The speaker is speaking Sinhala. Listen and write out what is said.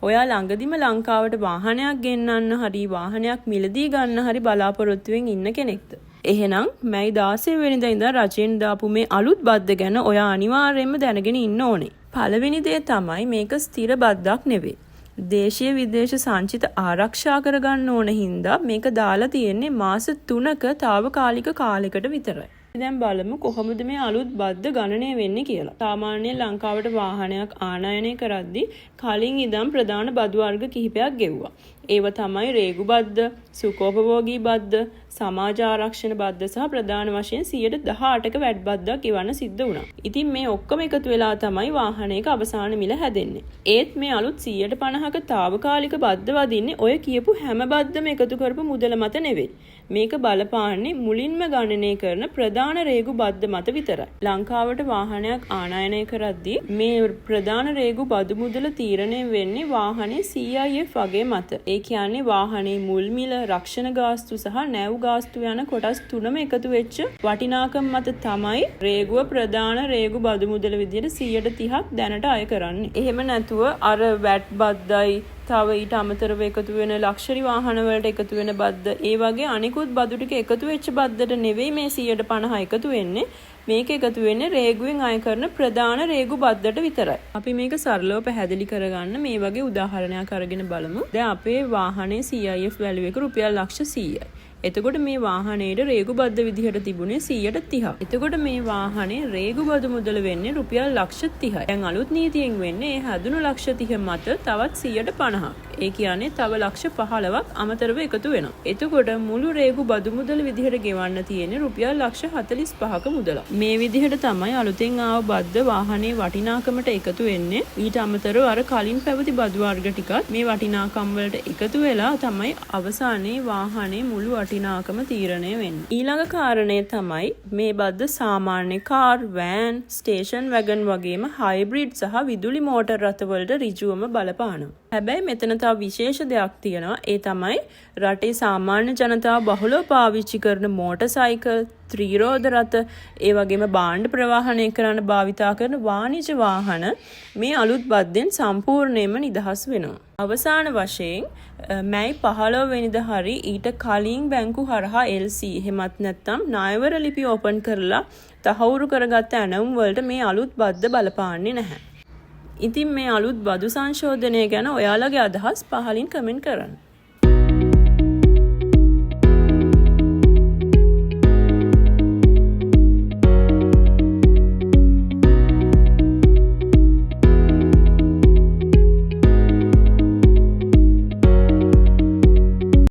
ඔයා ළඟදිම ලංකාවට වාහනයක් ගෙන්නන්න හරි වාහනයක් මිලදී ගන්න හරි බලාපොරොත්තුවෙන් ඉන්න කෙනෙක්ද? එහෙනම් මැයි 16 වෙනිදා ඉඳන් රජෙන් දාපු මේ අලුත් බද්ද ගැන ඔයා අනිවාර්යයෙන්ම දැනගෙන ඉන්න ඕනේ. පළවෙනි දේ තමයි මේක ස්ථිර බද්දක් නෙවෙයි. දේශීය විදේශ සංචිත ආරක්ෂා කරගන්න ඕන හින්දා මේක දාලා තියෙන්නේ මාස 3ක తాවකාලික කාලයකට විතරයි. දැන් බලමු කොහොමද මේ අලුත් බද්ද ගණනය වෙන්නේ කියලා. සාමාන්‍යයෙන් ලංකාවට වාහනයක් ආනයනය කරද්දී කලින් ඉඳන් ප්‍රධාන බදු වර්ග කිහිපයක් ගෙව්වා. ඒව තමයි රේගු බද්ද, සුඛෝපභෝගී බද්ද, සමාජ ආරක්ෂණ බද්ද සහ ප්‍රධාන වශයෙන් 118ක වැට් බද්දක් ගෙවන්න සිද්ධ වුණා. ඉතින් මේ ඔක්කොම එකතු වෙලා තමයි වාහනයක අවසාන මිල හැදෙන්නේ. ඒත් මේ අලුත් 150ක తాවකාලික බද්ද වදින්නේ ඔය කියපු හැම බද්දම එකතු කරපු මුදල මත නෙවෙයි. මේක බලපාන්නේ මුලින්ම ගණනය කරන ප්‍රධාන රේගු බද්ද මත විතරයි. ලංකාවට වාහනයක් ආනයනය කරද්දී මේ ප්‍රධාන රේගු බදු මුදල තීරණය වෙන්නේ වාහනේ CIF වගේ මත. ඒ කියන්නේ වාහනේ මුල් මිල, රක්ෂණ ගාස්තු සහ නැව් ගාස්තු යන කොටස් තුනම එකතු වෙච්ච වටිනාකම මත තමයි රේගුව ප්‍රධාන රේගු බදු මුදල විදියට 130ක් දැනට අය කරන්නේ. එහෙම නැතුව අර වැට් බද්දයි තව ඊට අමතරව එකතු වෙන ලක්ෂරි වාහන වලට එකතු වෙන බද්ද ඒ වගේ අනිකුත් බදු ටික එකතු වෙච්ච බද්දට නෙවෙයි මේ 150 එකතු වෙන්නේ. මේක එකතු වෙන්නේ රේගුවෙන් අය කරන ප්‍රධාන රේගු බද්දට විතරයි. අපි මේක සරලව පැහැදිලි කරගන්න මේ වගේ උදාහරණයක් අරගෙන බලමු. දැන් අපේ වාහනේ CIF වැලියු එක රුපියල් ලක්ෂ 100යි. එතකොට මේ වාහනේට රේගු බද්ද විදිහට තිබුණේ 130ක්. එතකොට මේ වාහනේ රේගු බදු මුදල වෙන්නේ රුපියල් ලක්ෂ 30යි. දැන් අලුත් නීතියෙන් වෙන්නේ ඒ හැදුණු ලක්ෂ 30 මත තවත් 150ක්. ඒ කියන්නේ තව ලක්ෂ 15ක් අමතරව එකතු වෙනවා. එතකොට මුළු රේගු බදු මුදල විදිහට ගෙවන්න තියෙන්නේ රුපියල් ලක්ෂ 45ක මුදල. මේ විදිහට තමයි අලුතෙන් ආව බද්ද වාහනේ වටිනාකමට එකතු වෙන්නේ. ඊට අමතරව අර කලින් පැවති බදු වර්ග ටිකත් මේ වටිනාකම් වලට එකතු වෙලා තමයි අවසානයේ වාහනේ මුළු වටිනාකම තීරණය වෙන්නේ. ඊළඟ කාරණය තමයි මේ බද්ද සාමාන්‍ය කාර්, වෑන්, ස්ටේෂන් වැගන් වගේම හයිබ්‍රිඩ් සහ විදුලි මෝටර් රථ වලට ඍජුවම බලපානවා. හැබැයි මෙතන තව විශේෂ දෙයක් තියෙනවා. ඒ තමයි රටේ සාමාන්‍ය ජනතාව බහුලව පාවිච්චි කරන මෝටර් සයිකල්, ත්‍රිරෝද රථ, ඒ වගේම භාණ්ඩ ප්‍රවාහනය කරන්න භාවිතා කරන වාණිජ වාහන මේ අලුත් බද්දෙන් සම්පූර්ණයෙන්ම නිදහස් වෙනවා. අවසාන වශයෙන් මැයි 15 වෙනිදා හරි ඊට කලින් බැංකු හරහා LC එහෙමත් නැත්නම් ණයවර ලිපි ඕපන් කරලා තහවුරු කරගත්ත ඇණවුම් වලට මේ අලුත් බද්ද බලපාන්නේ නැහැ. ඉතින් මේ අලුත් බදු සංශෝධනය ගැන ඔයාලගේ අදහස් පහලින් කමෙන්ට් කරන්න.